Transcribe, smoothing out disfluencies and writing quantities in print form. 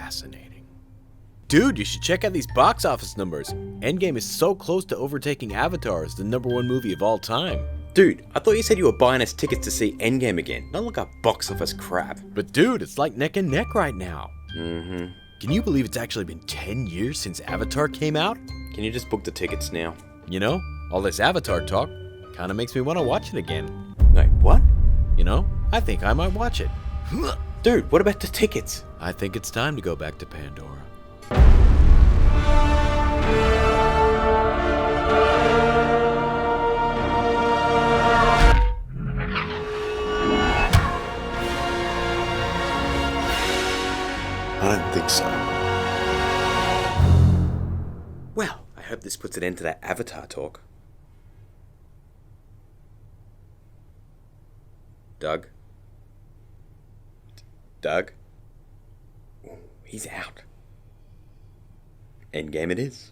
fascinating. Dude, you should check out these box office numbers. Endgame is so close to overtaking Avatar as the #1 movie of all time. Dude, I thought you said you were buying us tickets to see Endgame again, not look up box office crap. But dude, it's like neck and neck right now. Mm-hmm. Can you believe it's actually been 10 years since Avatar came out? Can you just book the tickets now? You know, all this Avatar talk kinda makes me want to watch it again. Wait, what? You know, I think I might watch it. Dude, what about the tickets? I think it's time to go back to Pandora. I don't think so. Well, I hope this puts an end to that Avatar talk. Doug? Doug? Ooh, he's out. Endgame it is.